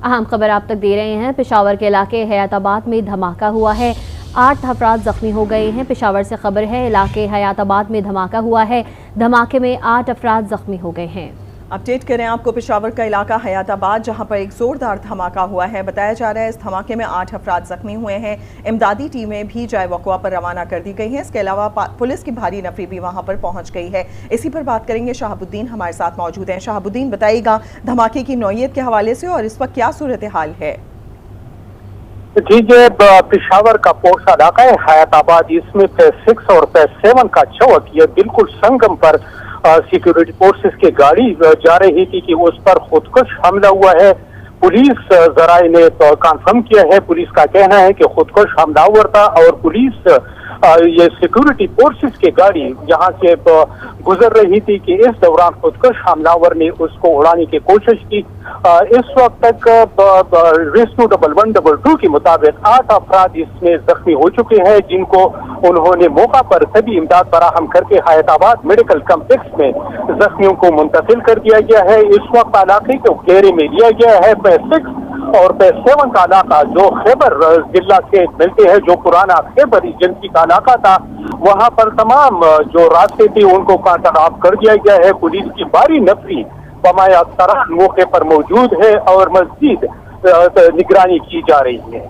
اہم خبر آپ تک دے رہے ہیں۔ پشاور کے علاقے حیات آباد میں دھماکہ ہوا ہے، 8 افراد زخمی ہو گئے ہیں۔ پشاور سے خبر ہے، علاقے حیات آباد میں دھماکہ ہوا ہے، دھماکے میں 8 افراد زخمی ہو گئے ہیں۔ اپڈیٹ کریں آپ کو پشاور کا علاقہ حیات آباد، جہاں پر ایک زوردار دھماکہ ہوا ہے۔ بتایا جا رہا ہے اس دھماکے میں 8 افراد زخمی ہوئے ہیں۔ امدادی ٹیمیں بھی جائے وقوع پر روانہ کر دی گئی ہیں۔ اس کے علاوہ پولیس کی بھاری نفری بھی وہاں پر پہنچ گئی ہے۔ اسی پر بات کریں گے، شہاب الدین ہمارے ساتھ موجود ہیں۔ شہاب الدین، بتائیے گا دھماکے کی نوعیت کے حوالے سے اور اس وقت کیا صورتحال ہے؟ جی پشاور کا پوش علاقہ ہے حیات آباد، اس میں فیز 6 اور فیز 7 کا چوک، یہ بالکل سنگم پر سیکیورٹی فورسز کی گاڑی جا رہی تھی کہ اس پر خودکش حملہ ہوا ہے۔ پولیس ذرائع نے کنفرم کیا ہے، پولیس کا کہنا ہے کہ خودکش حملہ آور تھا اور پولیس یہ سیکیورٹی فورسز کی گاڑی یہاں سے گزر رہی تھی کہ اس دوران خودکش حملہ آور نے اس کو اڑانے کی کوشش کی۔ اس وقت تک ریسکیو 1112 کے مطابق 8 افراد اس میں زخمی ہو چکے ہیں، جن کو انہوں نے موقع پر طبی امداد فراہم کر کے حیات آباد میڈیکل کمپلیکس میں زخمیوں کو منتقل کر دیا گیا ہے۔ اس وقت علاقے کو گھیرے میں لیا گیا ہے۔ فیز 6 اور فیز 7 کا علاقہ جو خیبر ضلع سے ملتے ہیں، جو پرانا خیبر ایجنسی کا علاقہ تھا، وہاں پر تمام جو راستے تھے ان کو کاٹ آف کر دیا گیا ہے۔ پولیس کی بھاری نفری پمایا طرح موقع پر موجود ہے اور مزید نگرانی کی جا رہی ہے۔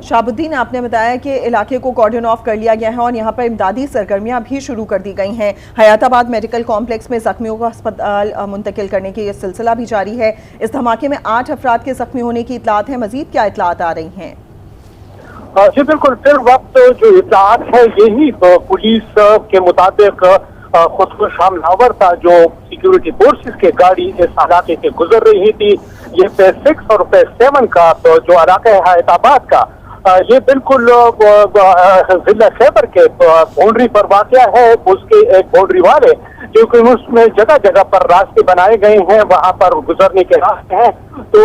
شہاب الدین، آپ نے بتایا کہ علاقے کو کارڈن آف کر لیا گیا ہے اور یہاں پر امدادی سرگرمیاں بھی شروع کر دی گئی ہیں۔ حیات آباد میڈیکل کمپلیکس میں زخمیوں کو ہسپتال منتقل کرنے کی یہ سلسلہ بھی جاری ہے۔ اس دھماکے میں 8 افراد کے زخمی ہونے کی اطلاعات ہیں، مزید کیا اطلاعات آ رہی ہیں؟ جی بالکل، پھر وقت جو اطلاعات ہے یہی پولیس کے مطابق خودکش حملہ آور تھا، جو سیکیورٹی فورسز کی گاڑی اس علاقے سے گزر رہی تھی۔ یہ فیز 6 اور فیز 7 کا جو علاقہ ہے حیات آباد کا، یہ بالکل ضلع خیبر کے باؤنڈری پر واقع ہے۔ اس کے ایک باؤنڈری والے کیونکہ اس میں جگہ جگہ پر راستے بنائے گئے ہیں، وہاں پر گزرنے کے راستے ہیں، تو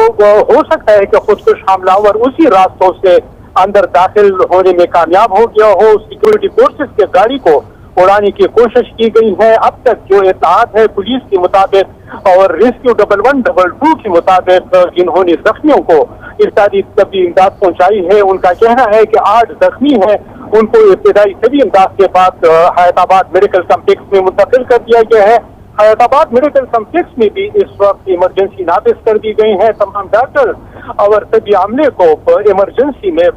ہو سکتا ہے کہ خودکش حملہ آور اسی راستوں سے اندر داخل ہونے میں کامیاب ہو گیا ہو۔ سیکیورٹی فورسز کے گاڑی کو اڑانے کی کوشش کی گئی ہے۔ اب تک جو اطلاعات ہے پولیس کے مطابق اور ریسکیو 1112 کے مطابق، جنہوں نے زخمیوں کو ابتدائی طبی امداد پہنچائی ہے، ان کا کہنا ہے کہ 8 زخمی ہیں، ان کو ابتدائی طبی امداد کے بعد حیات آباد میڈیکل کمپلیکس میں منتقل کر دیا گیا ہے۔ حیات آباد میڈیکل کمپلیکس میں بھی اس وقت ایمرجنسی نافذ کر دی گئی ہے۔ تمام ڈاکٹر اور طبی عملے کو ایمرجنسی میں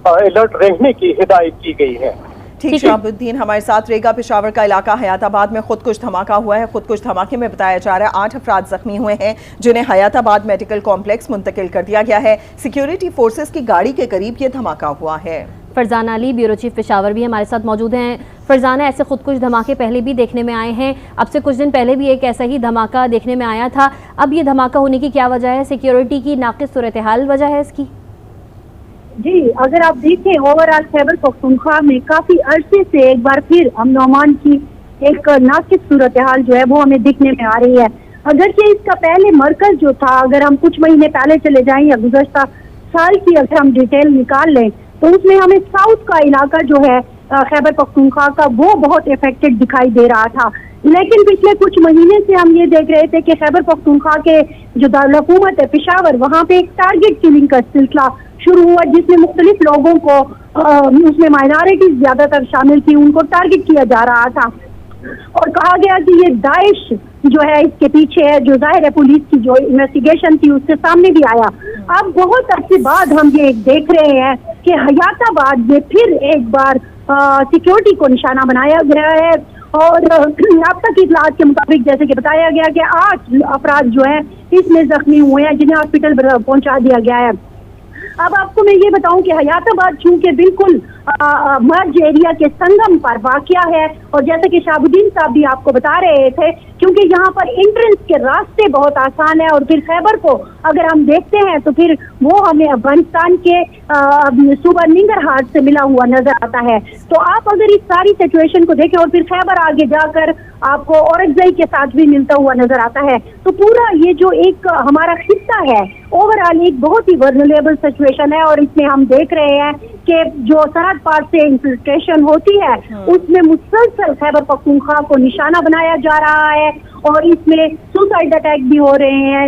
الرٹ رہنے کی ہدایت کی گئی ہے۔ ٹھیک، شہاب الدین ہمارے ساتھ رہے گا۔ پشاور کا علاقہ حیات آباد میں خودکش دھماکہ ہوا ہے۔ خودکش دھماکے میں بتایا جا رہا ہے 8 افراد زخمی ہوئے ہیں، جنہیں حیات آباد میڈیکل کمپلیکس منتقل کر دیا گیا ہے۔ سیکیورٹی فورسز کی گاڑی کے قریب یہ دھماکہ ہوا ہے۔ فرزانہ علی، بیورو چیف پشاور بھی ہمارے ساتھ موجود ہیں۔ فرزانہ، ایسے خودکش دھماکے پہلے بھی دیکھنے میں آئے ہیں، اب سے کچھ دن پہلے بھی ایک ایسا ہی دھماکہ دیکھنے میں آیا تھا، اب یہ دھماکہ ہونے کی کیا وجہ ہے؟ سیکیورٹی کی ناقص صورتحال وجہ ہے اس کی؟ جی، اگر آپ دیکھیں اوورآل خیبر پختونخوا میں کافی عرصے سے ایک بار پھر امن و امان کی ایک ناقص صورتحال جو ہے وہ ہمیں دیکھنے میں آ رہی ہے۔ اگرچہ اس کا پہلے مرکز جو تھا، اگر ہم کچھ مہینے پہلے چلے جائیں یا گزشتہ سال کی اگر ہم ڈیٹیل نکال لیں تو اس میں ہمیں ساؤتھ کا علاقہ جو ہے خیبر پختونخوا کا، وہ بہت افیکٹڈ دکھائی دے رہا تھا۔ لیکن پچھلے کچھ مہینے سے ہم یہ دیکھ رہے تھے کہ خیبر پختونخوا کے جو دارالحکومت ہے پشاور، وہاں پہ ایک ٹارگٹ کلنگ کا سلسلہ شروع ہوا، جس میں مختلف لوگوں کو اس میں مائنارٹیز زیادہ تر شامل تھی، ان کو ٹارگٹ کیا جا رہا تھا اور کہا گیا کہ یہ داعش جو ہے اس کے پیچھے ہے، جو ظاہر ہے پولیس کی جو انویسٹیگیشن تھی اس سے سامنے بھی آیا۔ اب بہت عرصے بعد ہم یہ دیکھ رہے ہیں کہ حیات آباد میں پھر ایک بار سیکیورٹی کو نشانہ بنایا گیا ہے اور اب تک اطلاعات کے مطابق جیسے کہ بتایا گیا کہ 8 افراد جو ہیں اس میں زخمی ہوئے ہیں، جنہیں ہاسپٹل پہنچا دیا گیا ہے۔ اب آپ کو میں یہ بتاؤں کہ حیات آباد چونکہ بالکل مرج ایریا کے سنگم پر واقع ہے اور جیسے کہ شہاب الدین صاحب بھی آپ کو بتا رہے تھے، کیونکہ یہاں پر انٹرنس کے راستے بہت آسان ہیں اور پھر خیبر کو اگر ہم دیکھتے ہیں تو پھر وہ ہمیں افغانستان کے صوبہ ننگرہار سے ملا ہوا نظر آتا ہے۔ تو آپ اگر اس ساری سچویشن کو دیکھیں اور پھر خیبر آگے جا کر آپ کو اورکزئی کے ساتھ بھی ملتا ہوا نظر آتا ہے، تو پورا یہ جو ایک ہمارا خطہ ہے اوورآل ایک بہت ہی ورنریبل سچویشن ہے اور اس میں ہم دیکھ رہے ہیں کہ جو سرحد پار سے انفلٹریشن ہوتی ہے اس میں مسلسل خیبر پختونخوا کو نشانہ بنایا جا رہا ہے اور اس میں سوسائڈ اٹیک بھی ہو رہے ہیں،